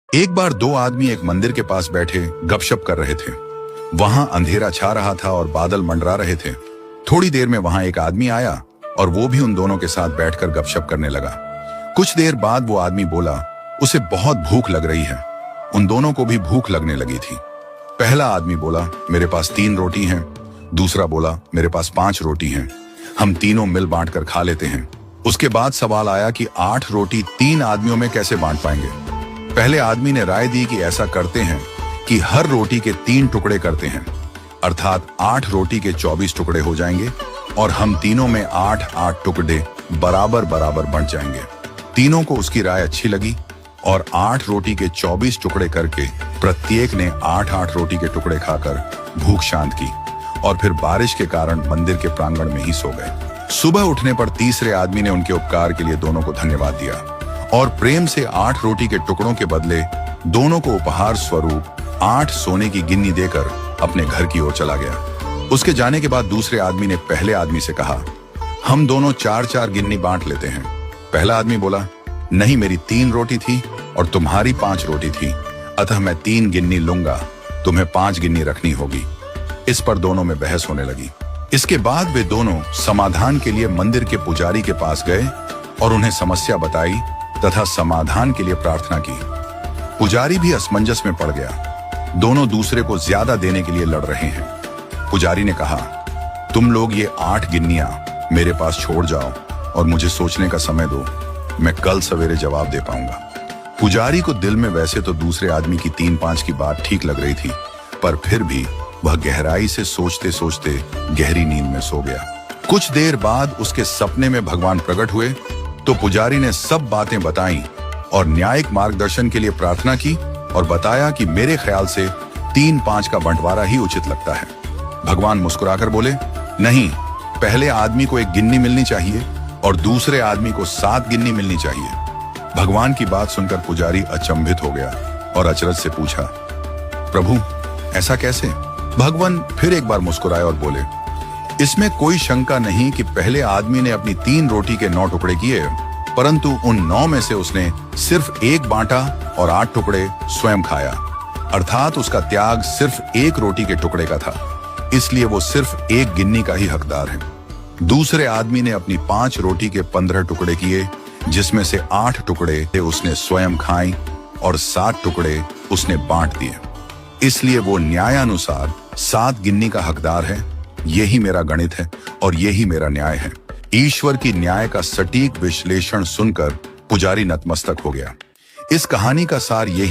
एक बार दो आदमी एक मंदिर के पास बैठे गपशप कर रहे थे। वहां अंधेरा छा रहा था और बादल मंडरा रहे थे। थोड़ी देर में वहां एक आदमी आया और वो भी उन दोनों के साथ बैठकर गपशप करने लगा। कुछ देर बाद वो आदमी बोला, उसे बहुत भूख लग रही है। उन दोनों को भी भूख लगने लगी थी। पहला आदमी बोला, मेरे पास 3 रोटी हैं। दूसरा बोला, मेरे पास 5 रोटी हैं। हम तीनों मिल बांट कर खा लेते हैं। उसके बाद सवाल आया कि 8 रोटी 3 आदमियों में कैसे बांट पाएंगे। पहले आदमी ने राय दी कि ऐसा करते हैं कि हर रोटी के 3 टुकड़े करते हैं, अर्थात 8 रोटी के 24 टुकड़े हो जाएंगे और हम तीनों में 8-8 टुकड़े बराबर बराबर बंट जाएंगे। तीनों को उसकी राय अच्छी लगी और 8 रोटी के 24 टुकड़े करके प्रत्येक ने 8-8 रोटी के टुकड़े खाकर भूख शांत की और फिर बारिश के कारण मंदिर के प्रांगण में ही सो गए। सुबह उठने पर तीसरे आदमी ने उनके उपकार के लिए दोनों को धन्यवाद दिया और प्रेम से 8 रोटी के टुकड़ों के बदले दोनों को उपहार स्वरूप 8 सोने की गिन्नी देकर अपने घर की ओर चला गया। उसके जाने के बाद दूसरे आदमी ने पहले आदमी से कहा, हम दोनों 4-4 गिन्नी बांट लेते हैं। पहला आदमी बोला, नहीं, मेरी 3 रोटी थी और तुम्हारी 5 रोटी थी, अतः मैं 3 गिन्नी लूंगा, तुम्हें 5 गिन्नी रखनी होगी। इस पर दोनों में बहस होने लगी। इसके बाद वे दोनों समाधान के लिए मंदिर के पुजारी के पास गए और उन्हें समस्या बताई तथा समाधान के लिए प्रार्थना की। पुजारी भी असमंजस में पड़ गया। दोनों दूसरे को ज्यादा देने के लिए लड़ रहे हैं। पुजारी ने कहा, तुम लोग ये 8 गिन्नियां मेरे पास छोड़ जाओ और मुझे सोचने का समय दो, मैं कल सवेरे जवाब दे पाऊंगा। पुजारी को दिल में वैसे तो दूसरे आदमी की 3-5 की बात ठीक लग रही थी, पर फिर भी वह गहराई से सोचते सोचते गहरी नींद में सो गया। कुछ देर बाद उसके सपने में भगवान प्रकट हुए तो पुजारी ने सब बातें बताई और न्यायिक मार्गदर्शन के लिए प्रार्थना की और बताया कि मेरे ख्याल से 3-5 का बंटवारा ही उचित लगता है। भगवान मुस्कुराकर बोले, नहीं, पहले आदमी को 1 गिन्नी मिलनी चाहिए और दूसरे आदमी को 7 गिन्नी मिलनी चाहिए। भगवान की बात सुनकर पुजारी अचंभित हो गया और अचरज से पूछा, प्रभु, ऐसा कैसे? भगवान फिर एक बार मुस्कुराए और बोले, इसमें कोई शंका नहीं कि पहले आदमी ने अपनी 3 रोटी के 9 टुकड़े किए, परंतु उन 9 में से उसने सिर्फ 1 बांटा और 8 टुकड़े स्वयं खाया, अर्थात उसका त्याग सिर्फ 1 रोटी के टुकड़े का था, इसलिए वो सिर्फ 1 गिन्नी का ही हकदार है। दूसरे आदमी ने अपनी 5 रोटी के 15 टुकड़े किए, जिसमें से 8 टुकड़े उसने स्वयं खाए और 7 टुकड़े उसने बांट दिए, इसलिए वो न्यायानुसार 7 गिन्नी का हकदार है। यही मेरा गणित है और यही मेरा न्याय है। ईश्वर की न्याय का सटीक विश्लेषण सुनकर पुजारी नतमस्तक हो गया। इस कहानी का सार यही